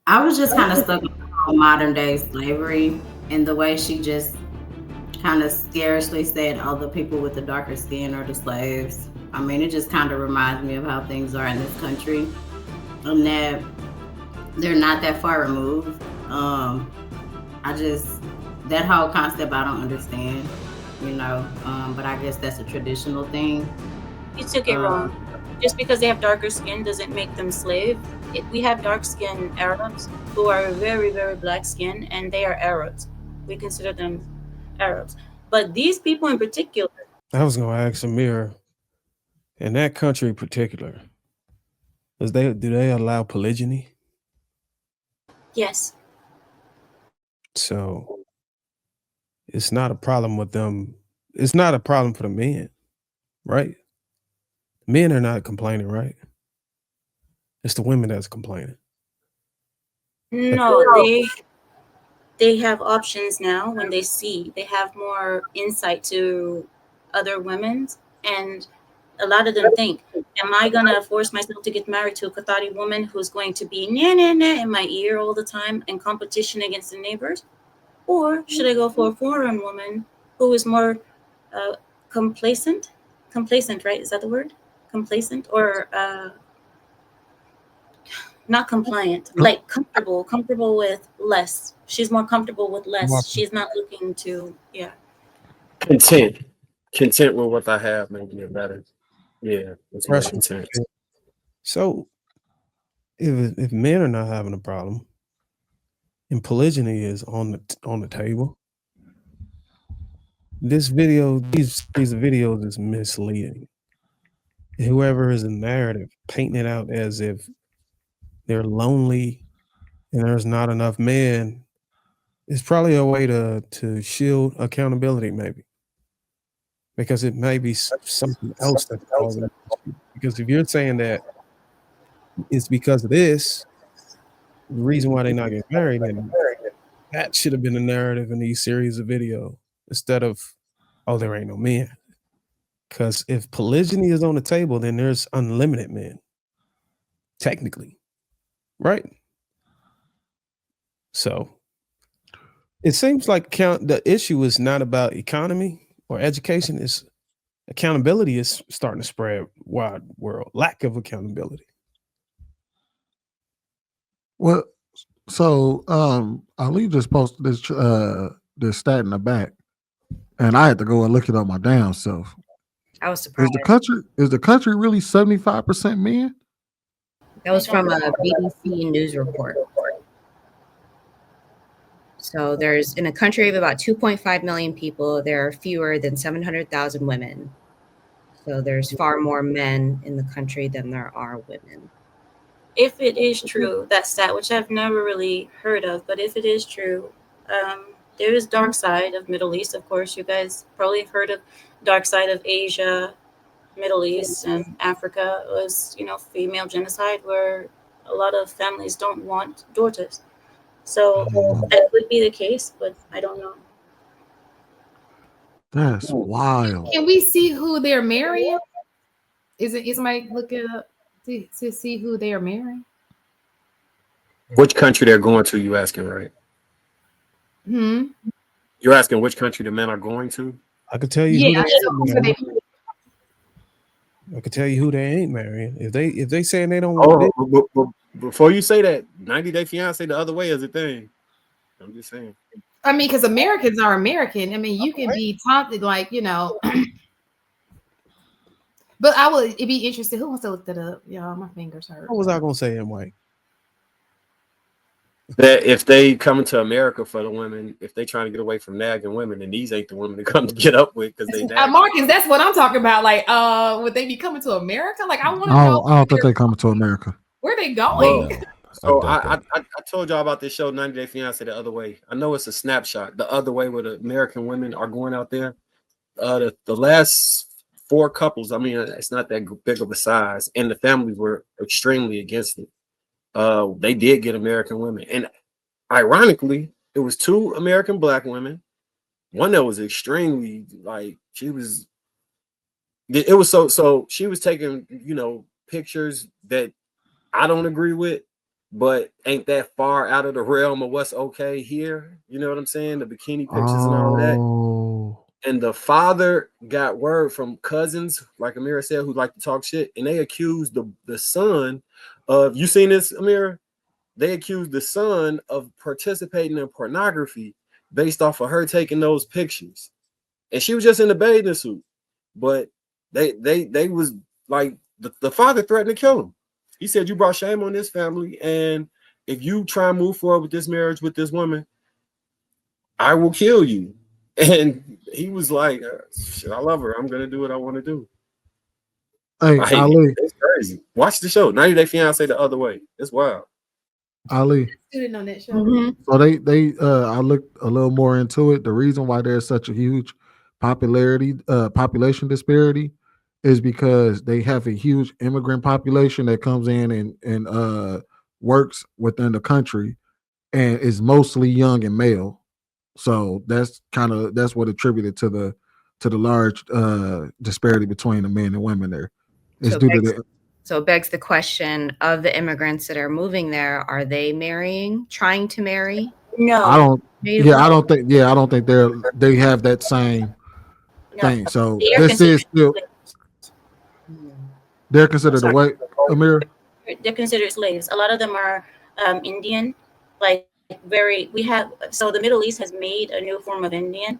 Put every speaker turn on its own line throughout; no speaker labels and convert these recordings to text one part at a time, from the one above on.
I was just kind of stuck on modern day slavery and the way she just kind of scarcely said, "Oh, the people with the darker skin are the slaves." I mean, it just kind of reminds me of how things are in this country, and that they're not that far removed. I just that whole concept I don't understand, but I guess that's a traditional thing.
You took it
Um,
wrong. Just because they have darker skin doesn't make them slave. We have dark skinned Arabs who are very, very black skin, and they are Arabs. We consider them Arabs. But these people in particular,
I was gonna ask Amir, in that country in particular, do they allow polygyny?
yes,
So it's not a problem with them. It's not a problem for the men, right? Men are not complaining, right? It's the women that's complaining.
no, they have options now when they have more insight to other women's, and a lot of them think, am I gonna force myself to get married to a Qatari woman who's going to be nah nah nah in my ear all the time in competition against the neighbors? Or should I go for a foreign woman who is more uh, complacent? Complacent, right? Is that the word? Complacent or not compliant? Like comfortable with less. She's more comfortable with less. She's not looking to, yeah.
Content. Content with what I have, maybe a better. Yeah, it's more
Question.
content.
So if men are not having a problem and polygyny is on the table, this video, these videos is misleading. Whoever is in narrative painting it out as if they're lonely and there's not enough men. It's probably a way to shield accountability, maybe, because it may be something else that's causing the issue. Because if you're saying that it's because of this, the reason why they're not getting married, then that should have been the narrative in these series of video instead of, oh, there ain't no men. Because if polygyny is on the table, then there's unlimited men, technically, right? So it seems like the issue is not about economy or education. It's accountability is starting to spread wide world. Lack of accountability.
Well, so Ali just posted this stat in the back, and I had to go and look it up my damn self.
I was surprised.
Is the country really 75% men?
That was from a BBC news report. So there's in a country of about 2.5 million people, there are fewer than 700,000 women. So there's far more men in the country than there are women.
If it is true, that stat, which I've never really heard of, but if it is true, there is dark side of Middle East. Of course, you guys probably have heard of dark side of Asia, Middle East, and Africa. It was, female genocide where a lot of families don't want daughters. So that could be the case, but I don't know.
That's wild.
Can we see who they're marrying? Is somebody looking up to see who they are marrying?
Which country they're going to? You asking, right? You're asking which country the men are going to?
I could tell you. Yeah, I could tell you who they ain't marrying. If they saying they don't.
But before you say that, 90 Day Fiance the other way is a thing. I'm just saying.
I mean, because Americans are American. I mean, you can be taunted like, But it'd be interesting. Who wants to look that up? Y'all, my fingers hurt.
What was I gonna say in white?
That if they coming to America for the women, if they trying to get away from nagging women, then these ain't the women to come to get up with because they
Marcus, that's what I'm talking about. Like, would they be coming to America? Like, I want to know.
I don't think they coming to America.
Where are they going?
Well, so I told y'all about this show 90 Day Fiance the other way. I know it's a snapshot. The other way where the American women are going out there. The last 4 couples, I mean, it's not that big of a size, and the families were extremely against it. They did get American women, and ironically, it was 2 American black women. One that was extremely she was so she was taking pictures that I don't agree with, but ain't that far out of the realm of what's okay here. You know what I'm saying? The bikini pictures and all of that.
Oh,
And the father got word from cousins, like Amira said, who like to talk shit, and they accused the son of, you seen this, Amira? They accused the son of participating in pornography based off of her taking those pictures. And she was just in a bathing suit. But they was like, the father threatened to kill him. He said, you brought shame on this family, and if you try and move forward with this marriage with this woman, I will kill you. And he was like, shit, I love her. I'm gonna do what I want to do.
hey,
Like,
Ali,
it's crazy. Watch the show. 90 Day Fiance the other way. It's wild.
Ali.
Student on that show.
So I looked a little more into it. The reason why there's such a huge population disparity is because they have a huge immigrant population that comes in and works within the country and is mostly young and male. So that's what attributed to the large disparity between the men and women there. It's
So
due to
begs,
the
so it begs the question of the immigrants that are moving there, are they marrying, trying to marry?
No,
I don't
Native
yeah, I don't think they have that same
no,
thing. So
they are
this is
considered
still
slaves.
they're considered a
Sorry.
what, Amir?
They're considered slaves. A lot of them are Indian, like very. We have so the Middle East has made a new form of Indian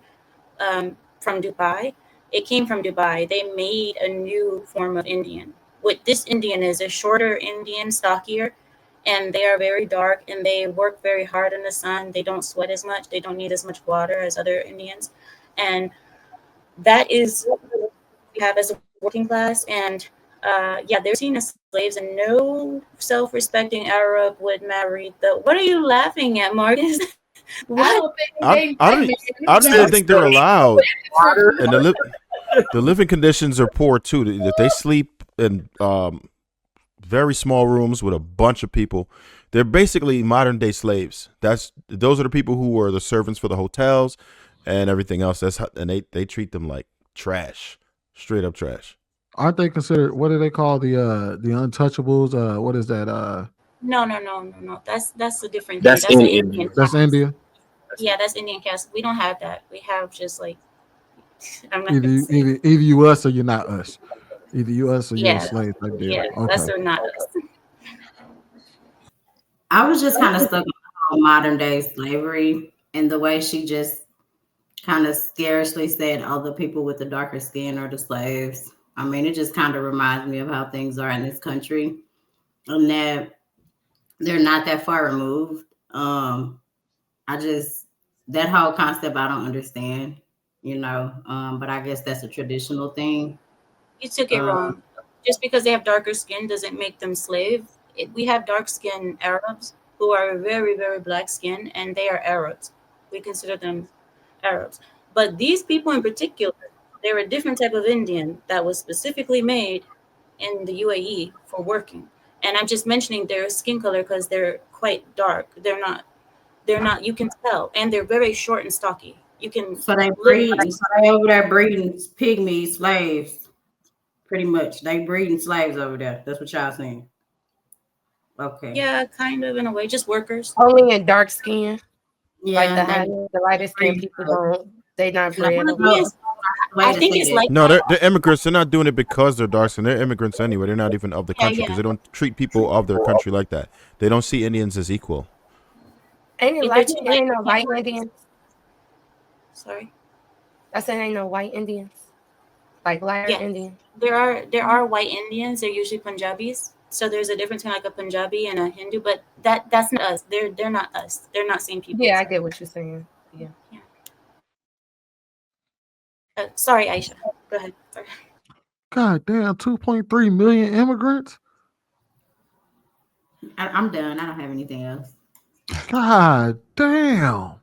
from Dubai. It came from Dubai. They made a new form of Indian. What this Indian is a shorter Indian, stockier, and they are very dark and they work very hard in the sun. They don't sweat as much. They don't need as much water as other Indians, and that is what we have as a working class. And yeah, they're seen as slaves, and no self-respecting Arab would marry the. What are you laughing at, Marcus?
I
What?
don't think they
I don't even think they're allowed. And the living conditions are poor too. That they sleep in very small rooms with a bunch of people. They're basically modern day slaves. Those are the people who are the servants for the hotels and everything else. And they treat them like trash, straight up trash.
Aren't they considered, what do they call the untouchables? What is that?
No. That's a different thing.
That's
That's
in
an
India.
Indian
That's
caste.
India.
Yeah, that's Indian caste. We don't have that. We have just like I'm not
Either
gonna say.
either you us or you're not us. Either you us or you're a
Yeah,
slave type deal.
yeah,
Okay.
that's not us.
I was just kind of stuck on modern day slavery and the way she just kind of scarcely said, "Oh, the people with the darker skin are the slaves." I mean, it just kind of reminds me of how things are in this country, and that they're not that far removed. I just that whole concept I don't understand, but I guess that's a traditional thing.
You took it
Uh,
wrong. Just because they have darker skin doesn't make them slave. We have dark skinned Arabs who are very, very black skin, and they are Arabs. We consider them Arabs. But these people in particular, they're a different type of Indian that was specifically made in the UAE for working. And I'm just mentioning their skin color because they're quite dark. They're not, you can tell, and they're very short and stocky. You can
so they
literally,
breed. So they over there breeding pygmy slaves, pretty much. They breeding slaves over there. That's what y'all saying. Okay.
yeah, kind of in a way, just workers.
Only in dark skin, like
Yeah,
the
they
high, the lighter skin people don't. They not
like
bred
Well,
over
the thing
there.
is,
way
I
to
think
say
it's
that.
like
No,
that.
they're immigrants. They're not doing it because they're dark skin. They're immigrants anyway. They're not even of the
Yeah,
country because
yeah.
they don't treat people of their country like that. They don't see Indians as equal.
Ain't it
If
like
they're too
it
light,
ain't no
they can't
white
work.
Indians?
Sorry.
I said ain't no white Indians, like lighter
Yeah,
Indians.
there are white Indians. They're usually Punjabis. So there's a difference between like a Punjabi and a Hindu, but that's not us. They're not us. They're not same people.
Yeah, I get what you're saying. Yeah.
Sorry, Aisha. Go ahead. Sorry.
God damn, 2.3 million immigrants.
I'm done. I don't have anything else.
God damn.